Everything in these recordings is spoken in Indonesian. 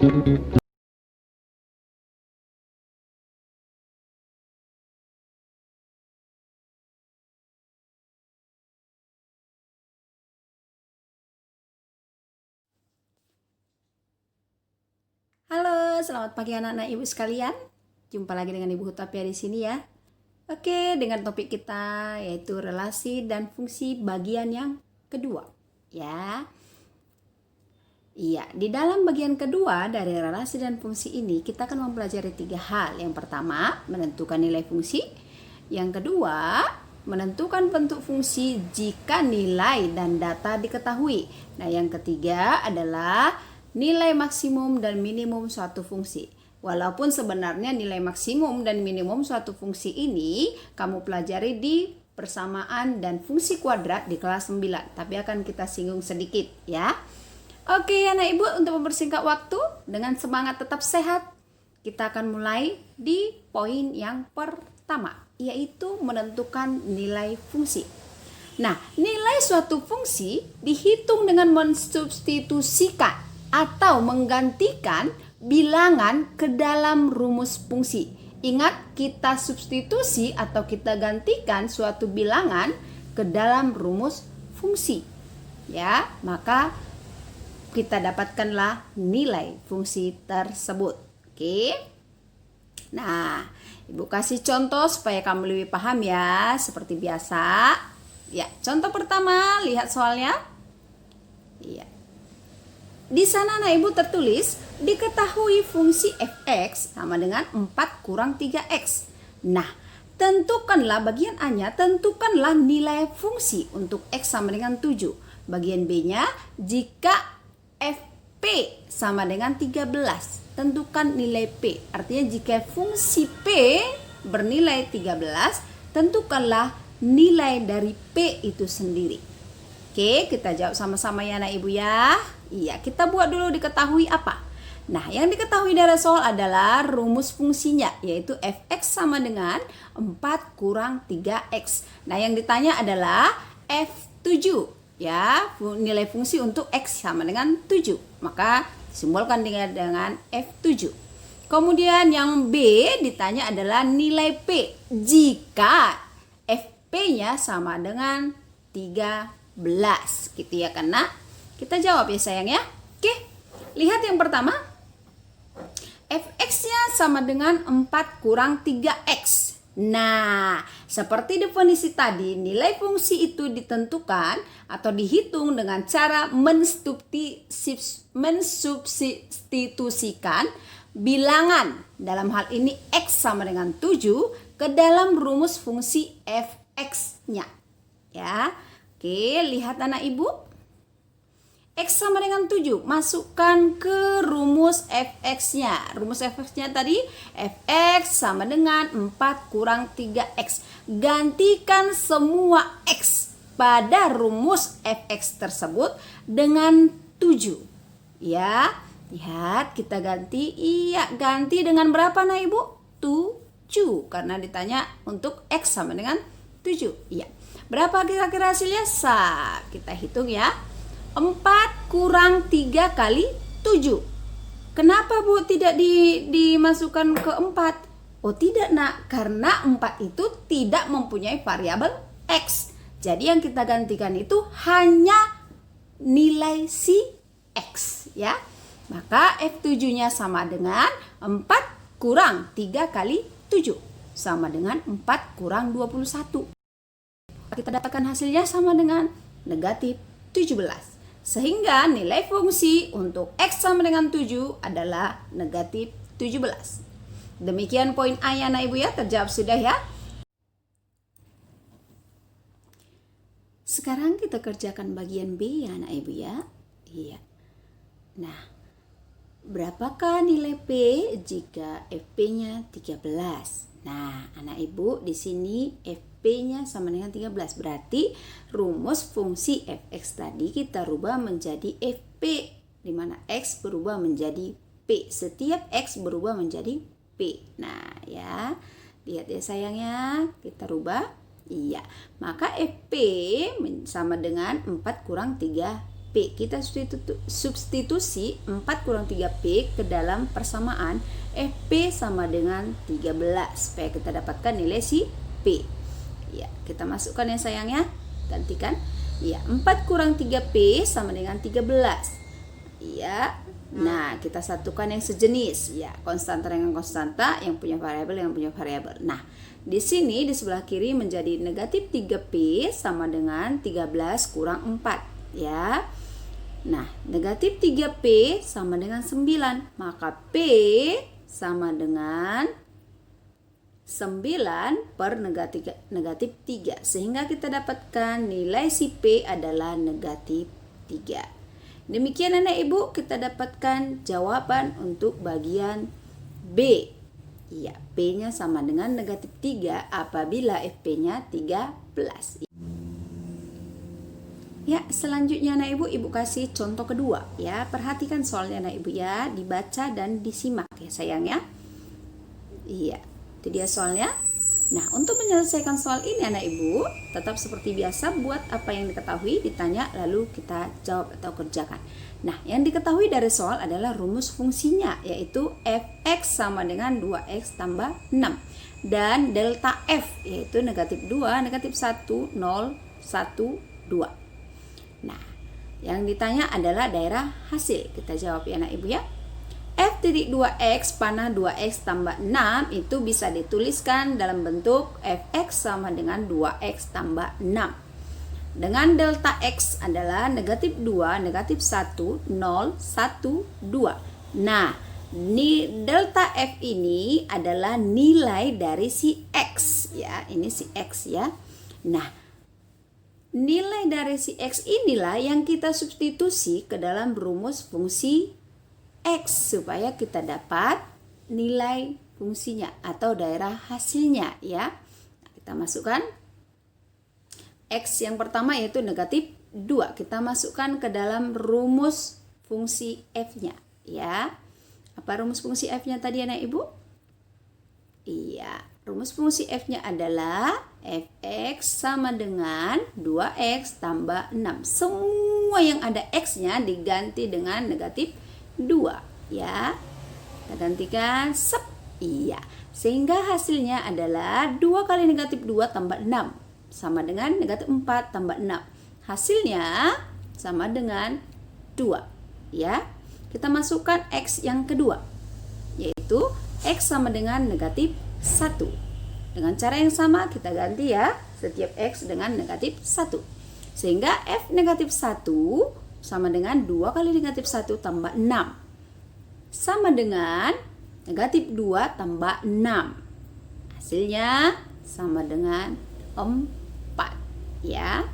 Halo, selamat pagi anak-anak ibu sekalian. Jumpa lagi dengan Ibu Hutapia di sini ya. Oke, dengan topik kita yaitu relasi dan fungsi bagian yang kedua. Ya. Iya, di dalam bagian kedua dari relasi dan fungsi ini kita akan mempelajari 3 hal. Yang pertama, menentukan nilai fungsi. Yang kedua, menentukan bentuk fungsi jika nilai dan data diketahui. Nah, yang ketiga adalah nilai maksimum dan minimum suatu fungsi. Walaupun sebenarnya nilai maksimum dan minimum suatu fungsi ini kamu pelajari di persamaan dan fungsi kuadrat di kelas 9, tapi akan kita singgung sedikit ya. Oke anak ibu, untuk mempersingkat waktu dengan semangat tetap sehat, kita akan mulai di poin yang pertama, yaitu menentukan nilai fungsi. Nah, nilai suatu fungsi dihitung dengan mensubstitusikan atau menggantikan bilangan ke dalam rumus fungsi. Ingat, kita substitusi atau kita gantikan suatu bilangan ke dalam rumus fungsi. Ya, maka kita dapatkanlah nilai fungsi tersebut. Oke. Nah, Ibu kasih contoh supaya kamu lebih paham ya, seperti biasa. Ya, contoh pertama, lihat soalnya. Iya. Di sana anak ibu tertulis, diketahui fungsi fx sama dengan 4 kurang 3x. Nah, tentukanlah bagian A-nya, tentukanlah nilai fungsi untuk x sama dengan 7. Bagian B-nya, jika fp sama dengan 13, tentukan nilai p. Artinya jika fungsi p bernilai 13, tentukanlah nilai dari p itu sendiri. Oke, kita jawab sama-sama ya anak ibu ya. Iya, kita buat dulu diketahui apa. Nah, yang diketahui dari soal adalah rumus fungsinya, yaitu fx sama dengan 4 kurang 3x. Nah, yang ditanya adalah f7. Ya, nilai fungsi untuk x sama dengan 7. Maka simbolkan dengan F7. Kemudian yang B ditanya adalah nilai P jika FP-nya sama dengan 13. Gitu ya kan nak? Kita jawab ya sayang ya. Oke, lihat yang pertama. Fx-nya sama dengan 4 kurang 3x. Nah, seperti definisi tadi, nilai fungsi itu ditentukan atau dihitung dengan cara mensubstitusikan bilangan, dalam hal ini x sama dengan 7, ke dalam rumus fungsi fx-nya. Ya, oke, lihat anak ibu. X sama dengan 7, masukkan ke rumus fx-nya. Rumus fx-nya tadi fx sama dengan 4 kurang 3x. Gantikan semua x pada rumus fx tersebut dengan 7. Ya, lihat kita ganti. Iya, ganti dengan berapa nah ibu? 7, karena ditanya untuk x sama dengan 7. Iya. Berapa kira-kira hasilnya? Kita hitung ya. 4 kurang 3 kali 7. Kenapa Bu tidak dimasukkan ke 4? Oh tidak nak, karena 4 itu tidak mempunyai variabel x. Jadi yang kita gantikan itu hanya nilai si x ya. Maka F7-nya sama dengan 4 kurang 3 kali 7. Sama dengan 4 kurang 21. Kita dapatkan hasilnya sama dengan negatif 17. Sehingga nilai fungsi untuk x sama dengan 7 adalah negatif 17. Demikian poin A ya anak ibu ya, terjawab sudah ya. Sekarang kita kerjakan bagian B ya anak ibu ya. Iya. Nah, berapakah nilai P jika FP-nya 13? Nah, anak ibu di sini FP-nya sama dengan 13. Berarti rumus fungsi fx tadi kita rubah menjadi fp, di mana x berubah menjadi p. Setiap x berubah menjadi p. Nah, ya. Lihat ya sayangnya, kita rubah. Iya. Maka fp sama dengan 4 kurang 3 P. Kita substitusi 4 kurang 3P ke dalam persamaan FP sama dengan 13 supaya kita dapatkan nilai si P. Ya, kita masukkan ya sayang ya. Gantikan. Ya, 4 kurang 3P sama dengan 13. Ya. Nah, kita satukan yang sejenis. Ya, konstanta dengan konstanta, yang punya variabel dengan punya variabel. Nah, di sini di sebelah kiri menjadi negatif 3P sama dengan 13 kurang 4. Ya. Nah, negatif 3P sama dengan 9. Maka P sama dengan 9 per negatif 3. Sehingga kita dapatkan nilai si P adalah negatif 3. Demikian anak ibu, kita dapatkan jawaban untuk bagian B. Ya, P-nya sama dengan negatif 3 apabila FP-nya 13. Ya, selanjutnya anak ibu kasih contoh kedua ya. Perhatikan soalnya anak ibu ya, dibaca dan disimak ya sayang ya. Iya, itu dia soalnya. Nah, untuk menyelesaikan soal ini anak ibu, tetap seperti biasa buat apa yang diketahui, ditanya lalu kita jawab atau kerjakan. Nah, yang diketahui dari soal adalah rumus fungsinya, yaitu fx sama dengan 2x tambah 6. Dan delta f, yaitu negatif 2, negatif 1, 0, 1, 2. Nah, yang ditanya adalah daerah hasil. Kita jawab ya anak ibu ya. F.2x panah 2x tambah 6 itu bisa dituliskan dalam bentuk fx sama dengan 2x tambah 6. Dengan delta x adalah negatif 2, negatif 1, 0, 1, 2. Nah, delta f ini adalah nilai dari si x ya. Ini si x ya. Nah, nilai dari si x inilah yang kita substitusi ke dalam rumus fungsi X supaya kita dapat nilai fungsinya atau daerah hasilnya ya. Kita masukkan X yang pertama yaitu negatif 2. Kita masukkan ke dalam rumus fungsi F-nya ya. Apa rumus fungsi F-nya tadi anak ibu? Iya, rumus fungsi F-nya adalah fx sama dengan 2x tambah 6. Semua yang ada x-nya diganti dengan negatif 2 ya. Kita gantikan sep. Iya. Sehingga hasilnya adalah 2 kali negatif 2 tambah 6 sama dengan negatif 4 tambah 6. Hasilnya sama dengan 2 ya. Kita masukkan x yang kedua, yaitu x sama dengan negatif 1. Dengan cara yang sama kita ganti ya setiap x dengan negatif 1. Sehingga f negatif 1 sama dengan 2 kali negatif 1 tambah 6. Sama dengan negatif 2 tambah 6. Hasilnya sama dengan 4. Ya.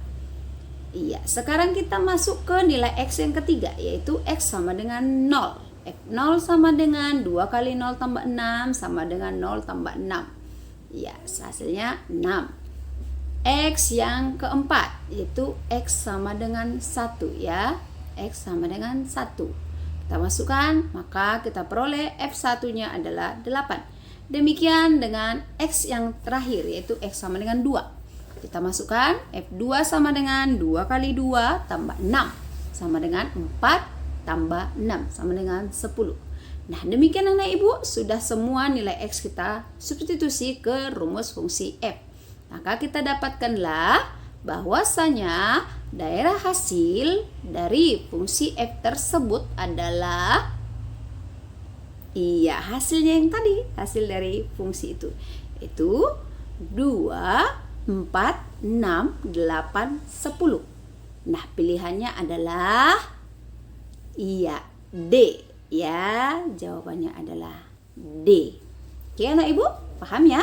Iya, sekarang kita masuk ke nilai x yang ketiga, yaitu x sama dengan 0. F0 sama dengan 2 kali 0 tambah 6 sama dengan 0 tambah 6. Ya, hasilnya 6. X yang keempat yaitu X sama dengan 1 ya. X sama dengan 1. Kita masukkan, maka kita peroleh F1 nya adalah 8. Demikian dengan X yang terakhir yaitu X sama dengan 2. Kita masukkan F2 sama dengan 2 kali 2 tambah 6 sama dengan 4 tambah 6 sama dengan 10. Nah, demikian anak ibu, sudah semua nilai X kita substitusi ke rumus fungsi F. Maka kita dapatkanlah bahwasanya daerah hasil dari fungsi F tersebut adalah hasilnya yang tadi, hasil dari fungsi itu 2, 4, 6, 8, 10. Nah, pilihannya adalah D ya. Jawabannya adalah D. Oke anak ibu, paham ya?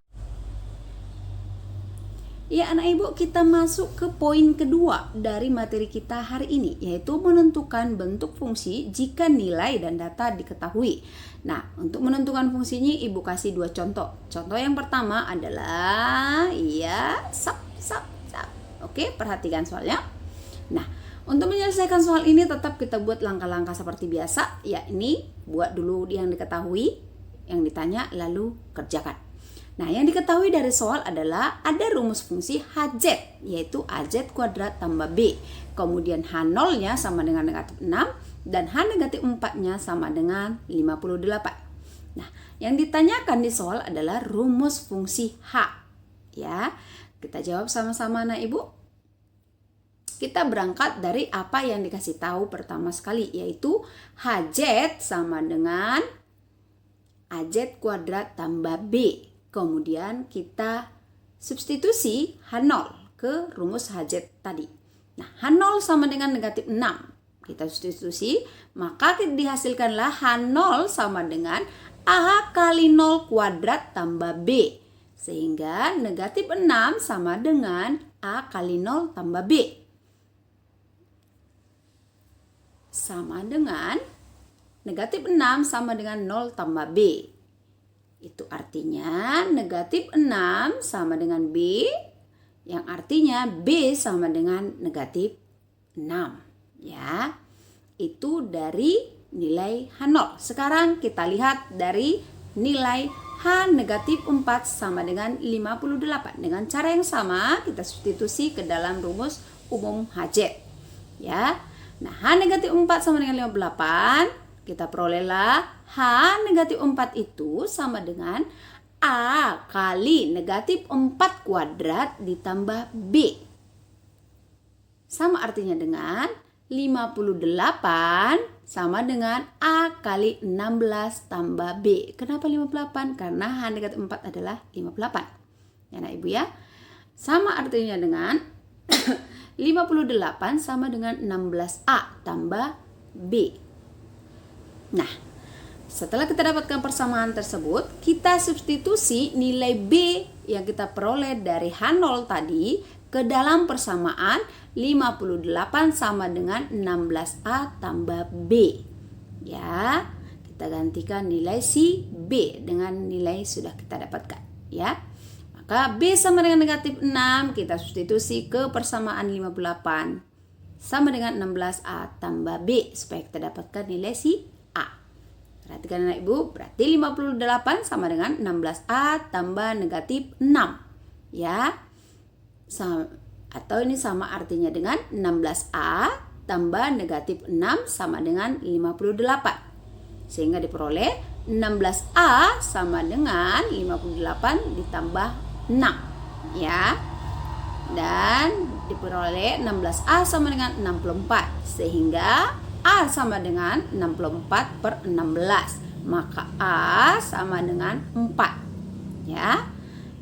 Ya anak ibu, kita masuk ke poin kedua dari materi kita hari ini, yaitu menentukan bentuk fungsi jika nilai dan data diketahui. Nah, untuk menentukan fungsinya ibu kasih 2 contoh. Contoh yang pertama adalah Oke, perhatikan soalnya. Nah, untuk menyelesaikan soal ini tetap kita buat langkah-langkah seperti biasa, yakni buat dulu yang diketahui, yang ditanya lalu kerjakan. Nah, yang diketahui dari soal adalah ada rumus fungsi Hz, yaitu AZ kuadrat tambah B. Kemudian H0-nya sama dengan negatif 6, dan H negatif 4-nya sama dengan 58. Nah, yang ditanyakan di soal adalah rumus fungsi H. Ya, kita jawab sama-sama anak ibu. Kita berangkat dari apa yang dikasih tahu pertama sekali, yaitu Hz sama dengan AZ kuadrat tambah B. Kemudian kita substitusi H0 ke rumus Hz tadi. Nah, H0 sama dengan negatif 6. Kita substitusi, maka dihasilkanlah H0 sama dengan A kali 0 kuadrat tambah B. Sehingga negatif 6 sama dengan A kali 0 tambah B. Sama dengan negatif 6 sama dengan 0 tambah B. Itu artinya negatif 6 sama dengan B, yang artinya B sama dengan negatif 6. Ya, itu dari nilai H0. Sekarang kita lihat dari nilai H negatif 4 sama dengan 58. Dengan cara yang sama, kita substitusi ke dalam rumus umum Hz. Ya, nah H negatif 4 sama dengan 58. Kita perolehlah H negatif 4 itu sama dengan A kali negatif 4 kuadrat ditambah B. Sama artinya dengan 58 sama dengan A kali 16 tambah B. Kenapa 58? Karena H negatif 4 adalah 58. Ya, nah ibu ya. Sama artinya dengan 58 sama dengan 16A tambah B. Nah, setelah kita dapatkan persamaan tersebut, kita substitusi nilai B yang kita peroleh dari H0 tadi ke dalam persamaan 58 sama dengan 16A tambah B. Ya, kita gantikan nilai si B dengan nilai sudah kita dapatkan. Ya, maka B sama dengan negatif 6, kita substitusi ke persamaan 58 sama dengan 16A tambah B supaya kita dapatkan nilai si Perhatikan anak ibu, berarti 58 sama dengan 16A tambah negatif 6. Ya, atau ini sama artinya dengan 16A tambah negatif 6 sama dengan 58. Sehingga diperoleh 16A sama dengan 58 ditambah 6. Ya, dan diperoleh 16A sama dengan 64. Sehingga A sama dengan 64 per 16. Maka A sama dengan 4. Ya.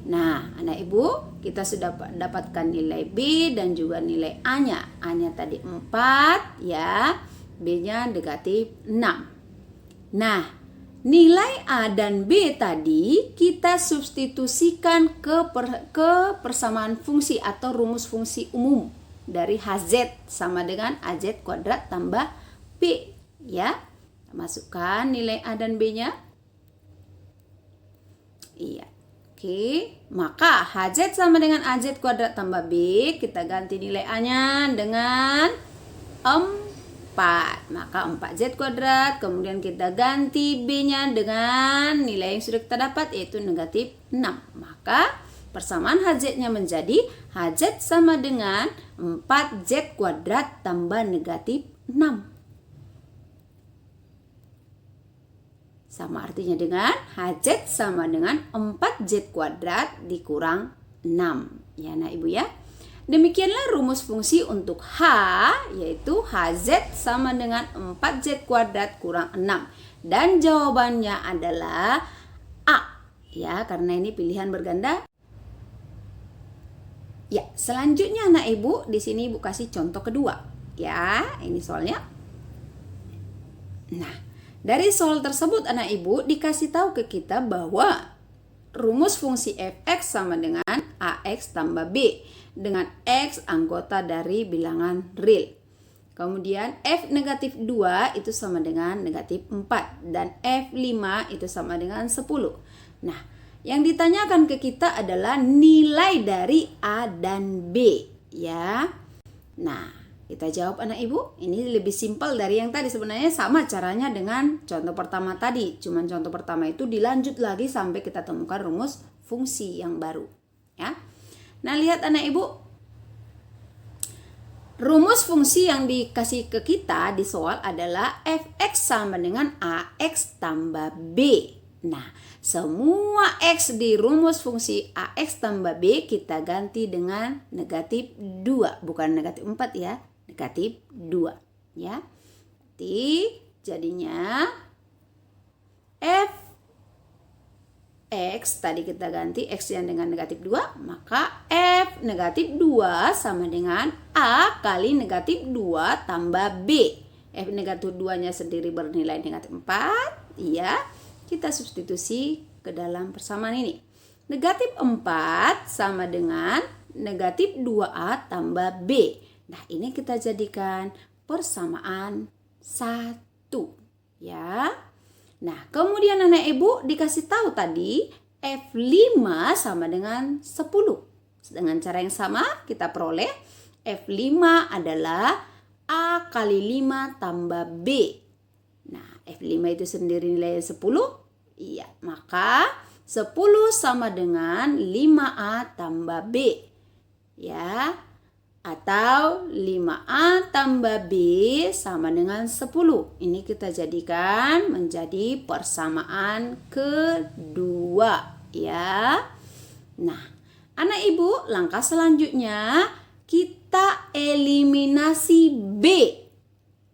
Nah, anak ibu, kita sudah dapatkan nilai B dan juga nilai A-nya. A-nya tadi 4, ya. B-nya negatif 6. Nah, nilai A dan B tadi kita substitusikan ke persamaan fungsi atau rumus fungsi umum dari Hz sama dengan AZ kuadrat tambah B, ya. Masukkan nilai A dan B-nya. Iya. Oke, maka Hz sama dengan AZ kuadrat tambah B, kita ganti nilai A-nya dengan 4. Maka 4Z kuadrat, kemudian kita ganti B-nya dengan nilai yang sudah kita dapat yaitu negatif 6. Maka persamaan Hz-nya menjadi Hz sama dengan 4Z kuadrat tambah negatif 6. Sama artinya dengan Hz sama dengan 4Z kuadrat dikurang 6. Ya, nah ibu ya. Demikianlah rumus fungsi untuk H, yaitu Hz sama dengan 4Z kuadrat kurang 6. Dan jawabannya adalah A. Ya, karena ini pilihan berganda. Ya, selanjutnya anak ibu, di sini ibu kasih contoh kedua. Ya, ini soalnya. Nah, dari soal tersebut anak ibu dikasih tahu ke kita bahwa rumus fungsi fx sama dengan ax tambah b dengan x anggota dari bilangan real. Kemudian f negatif 2 itu sama dengan negatif 4 dan f5 itu sama dengan 10. Nah, yang ditanyakan ke kita adalah nilai dari a dan b, ya. Nah, kita jawab anak ibu, ini lebih simpel dari yang tadi. Sebenarnya sama caranya dengan contoh pertama tadi. Cuman contoh pertama itu dilanjut lagi sampai kita temukan rumus fungsi yang baru, ya. Nah, lihat anak ibu, rumus fungsi yang dikasih ke kita di soal adalah fx sama dengan ax tambah b. Nah, semua x di rumus fungsi ax tambah b kita ganti dengan negatif 2, bukan negatif 4 ya, negatif 2, ya. Jadi jadinya f X tadi kita ganti X yang dengan negatif 2, maka F negatif 2 sama dengan A kali negatif 2 tambah B. F negatif 2 nya sendiri bernilai negatif 4, ya. Kita substitusi ke dalam persamaan ini. Negatif 4 sama dengan negatif 2A tambah B. Nah, ini kita jadikan persamaan 1, ya. Nah, kemudian anak ibu dikasih tahu tadi F5 sama dengan 10. Dengan cara yang sama kita peroleh F5 adalah A kali 5 tambah B. Nah, F5 itu sendiri nilainya 10. Iya, maka 10 sama dengan 5A tambah B. Ya, atau 5A tambah B sama dengan 10. Ini kita jadikan menjadi persamaan kedua, ya. Nah, anak ibu, langkah selanjutnya kita eliminasi B.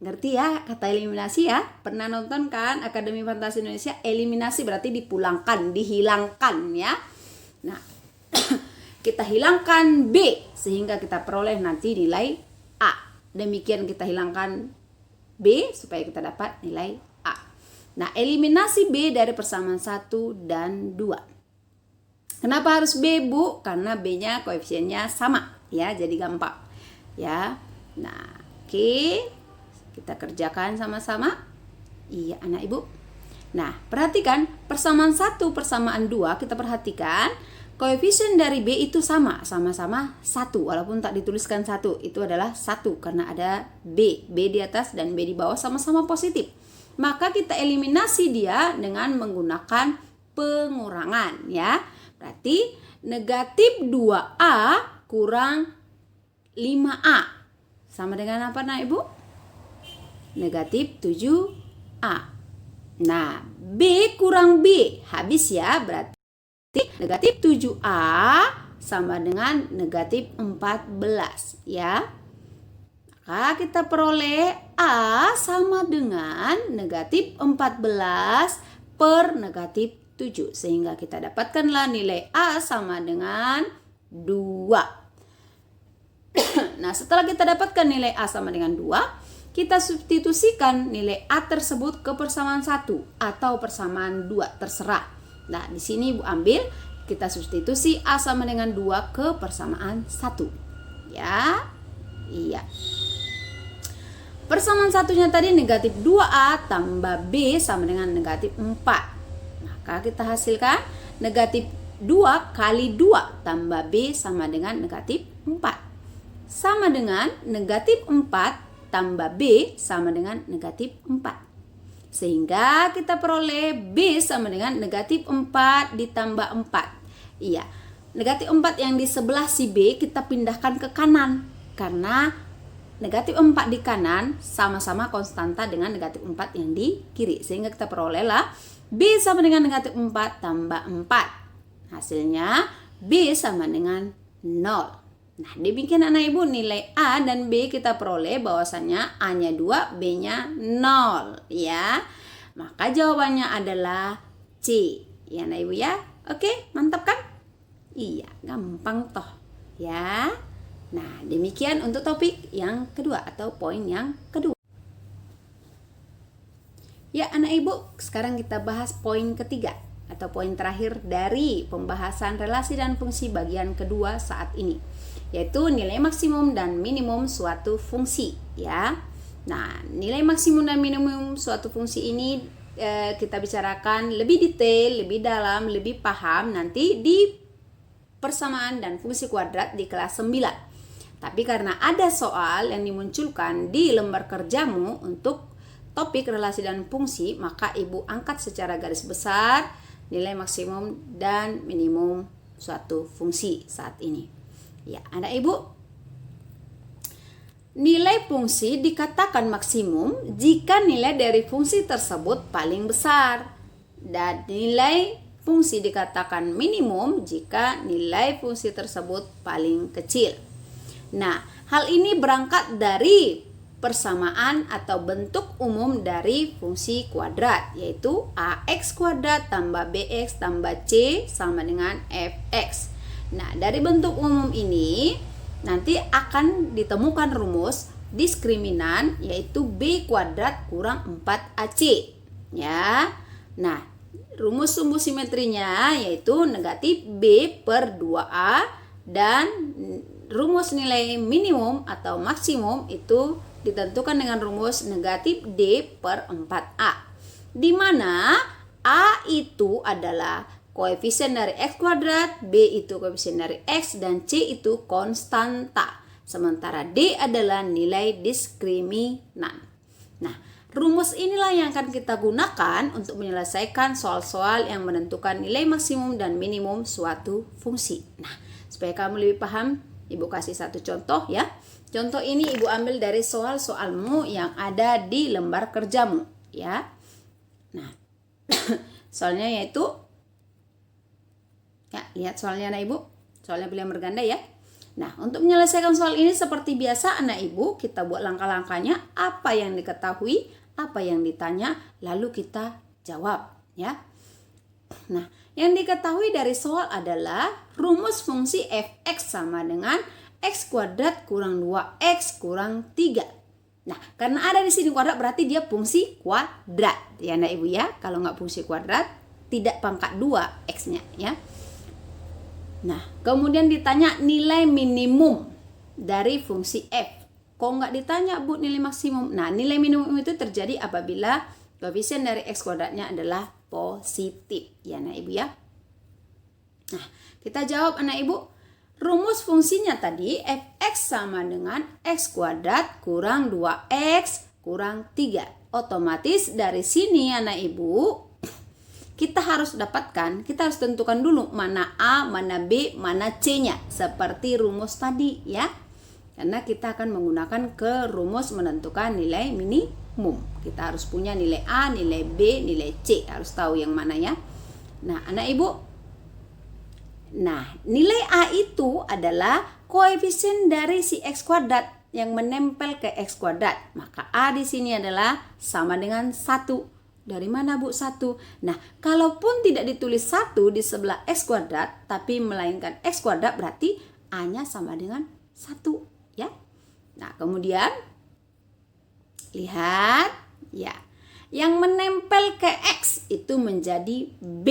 Ngerti ya kata eliminasi ya? Pernah nonton kan Akademi Fantasi Indonesia? Eliminasi berarti dipulangkan, dihilangkan, ya. Nah, kita hilangkan B sehingga kita peroleh nanti nilai A. Demikian kita hilangkan B supaya kita dapat nilai A. Nah, eliminasi B dari persamaan 1 dan 2. Kenapa harus B, Bu? Karena B-nya koefisiennya sama, ya, jadi gampang. Ya. Nah, oke. Kita kerjakan sama-sama. Iya, anak Ibu. Nah, perhatikan persamaan 1, persamaan 2, kita perhatikan koefisien dari B itu sama-sama 1, walaupun tak dituliskan 1, itu adalah 1 karena ada B di atas dan B di bawah sama-sama positif. Maka kita eliminasi dia dengan menggunakan pengurangan, ya. Berarti negatif 2A kurang 5A sama dengan apa, nah Ibu? Negatif 7A. Nah, B kurang B habis ya, berarti negatif 7A sama dengan negatif 14, ya. Maka kita peroleh A sama dengan negatif 14 per negatif 7. Sehingga kita dapatkanlah nilai A sama dengan 2. Nah, setelah kita dapatkan nilai A sama dengan 2, kita substitusikan nilai A tersebut ke persamaan 1 atau persamaan 2, terserah. Nah, di sini Ibu ambil, kita substitusi A sama dengan 2 ke persamaan 1. Ya. Iya. Persamaan satunya tadi negatif 2A tambah B sama dengan negatif 4. Maka kita hasilkan negatif 2 kali 2 tambah B sama dengan negatif 4. Sama dengan negatif 4 tambah B sama dengan negatif 4. Sehingga kita peroleh B sama dengan negatif 4 ditambah 4. Iya, negatif 4 yang di sebelah si B kita pindahkan ke kanan. Karena negatif 4 di kanan sama-sama konstanta dengan negatif 4 yang di kiri. Sehingga kita perolehlah B sama dengan negatif 4 tambah 4. Hasilnya B sama dengan 0. Nah, demikian anak ibu, nilai A dan B kita peroleh bahwasanya A-nya 2, B-nya 0, ya. Maka jawabannya adalah C. Ya, anak ibu ya. Oke, mantap kan? Iya, gampang toh, ya. Nah, demikian untuk topik yang kedua atau poin yang kedua. Ya, anak ibu, sekarang kita bahas poin ketiga atau poin terakhir dari pembahasan relasi dan fungsi bagian kedua saat ini, yaitu nilai maksimum dan minimum suatu fungsi, ya. Nah, nilai maksimum dan minimum suatu fungsi ini kita bicarakan lebih detail, lebih dalam, lebih paham nanti di persamaan dan fungsi kuadrat di kelas 9. Tapi karena ada soal yang dimunculkan di lembar kerjamu untuk topik relasi dan fungsi, maka Ibu angkat secara garis besar nilai maksimum dan minimum suatu fungsi saat ini. Ya, anak ibu, nilai fungsi dikatakan maksimum jika nilai dari fungsi tersebut paling besar, dan nilai fungsi dikatakan minimum jika nilai fungsi tersebut paling kecil. Nah, hal ini berangkat dari persamaan atau bentuk umum dari fungsi kuadrat, yaitu ax kuadrat tambah bx tambah c sama dengan fx. Nah, dari bentuk umum ini nanti akan ditemukan rumus diskriminan, yaitu b kuadrat kurang 4ac. Ya. Nah, rumus sumbu simetrinya yaitu negatif b per 2a, dan rumus nilai minimum atau maksimum itu ditentukan dengan rumus negatif d per 4a, di mana a itu adalah koefisien dari x kuadrat, b itu koefisien dari x, dan c itu konstanta, sementara d adalah nilai diskriminan. Nah, rumus inilah yang akan kita gunakan untuk menyelesaikan soal-soal yang menentukan nilai maksimum dan minimum suatu fungsi. Nah, supaya kamu lebih paham, Ibu kasih satu contoh ya. Contoh ini Ibu ambil dari soal-soalmu yang ada di lembar kerjamu ya. Nah, soalnya yaitu, ya lihat soalnya anak Ibu, soalnya pilihan berganda ya. Nah, untuk menyelesaikan soal ini seperti biasa anak Ibu, kita buat langkah-langkahnya, apa yang diketahui, apa yang ditanya, lalu kita jawab ya. Nah, yang diketahui dari soal adalah rumus fungsi fx sama dengan x kuadrat kurang 2x kurang 3. Nah, karena ada di sini kuadrat berarti dia fungsi kuadrat ya anak Ibu ya. Kalau nggak fungsi kuadrat tidak pangkat 2 x-nya ya. Nah, kemudian ditanya nilai minimum dari fungsi f. Kok nggak ditanya Bu nilai maksimum? Nah, nilai minimum itu terjadi apabila koefisien dari x kuadratnya adalah positif ya anak Ibu ya. Nah, kita jawab anak Ibu. Rumus fungsinya tadi fx sama dengan x kuadrat kurang 2x kurang 3. Otomatis dari sini anak Ibu kita harus dapatkan, kita harus tentukan dulu mana a, mana b, mana c-nya seperti rumus tadi ya. Karena kita akan menggunakan ke rumus menentukan nilai minimum. Kita harus punya nilai a, nilai b, nilai c, harus tahu yang mana ya. Nah, anak Ibu, nah, nilai A itu adalah koefisien dari si X kuadrat yang menempel ke X kuadrat. Maka A di sini adalah sama dengan 1. Dari mana Bu 1? Nah, kalaupun tidak ditulis 1 di sebelah X kuadrat, tapi melainkan X kuadrat, berarti A-nya sama dengan 1. Ya. Nah, kemudian lihat ya. Yang menempel ke X itu menjadi B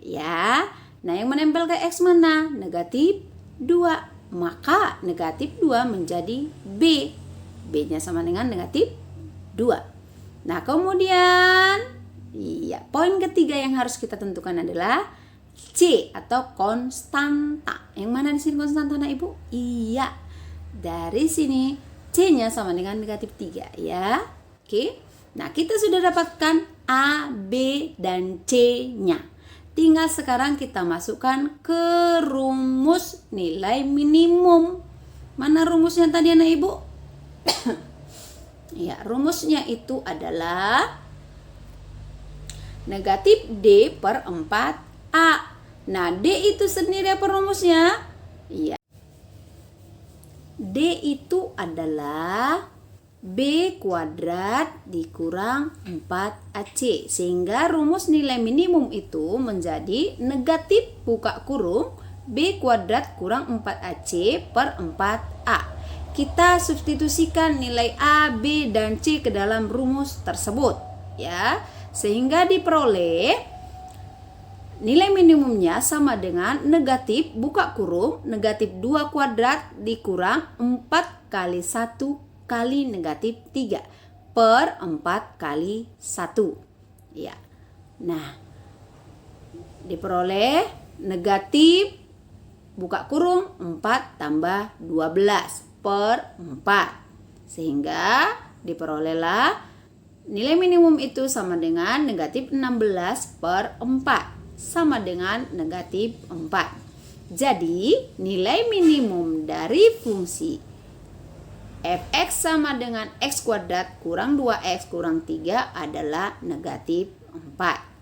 ya. Nah, yang menempel ke X mana? Negatif 2. Maka negatif 2 menjadi B. B-nya sama dengan negatif 2. Nah, kemudian ya, poin ketiga yang harus kita tentukan adalah C atau konstanta. Yang mana di sini konstanta anak Ibu? Iya. Dari sini C-nya sama dengan negatif 3 ya. Oke. Nah, kita sudah dapatkan A, B, dan C-nya. Tinggal sekarang kita masukkan ke rumus nilai minimum. Mana rumusnya tadi anak Ibu? Ya, rumusnya itu adalah negatif D per 4A. Nah, D itu sendiri apa rumusnya? Iya. D itu adalah B kuadrat dikurang 4AC. Sehingga rumus nilai minimum itu menjadi negatif buka kurung B kuadrat kurang 4AC per 4A. Kita substitusikan nilai A, B, dan C ke dalam rumus tersebut ya. Sehingga diperoleh nilai minimumnya sama dengan negatif buka kurung negatif 2 kuadrat dikurang 4 kali 1 kali negatif 3 per 4 kali 1 ya. Nah, diperoleh negatif buka kurung 4 tambah 12 per 4, sehingga diperolehlah nilai minimum itu sama dengan negatif 16 per 4. sama dengan negatif 4. Jadi, nilai minimum dari fungsi f(x) sama dengan x kuadrat kurang 2x kurang 3 adalah negatif 4.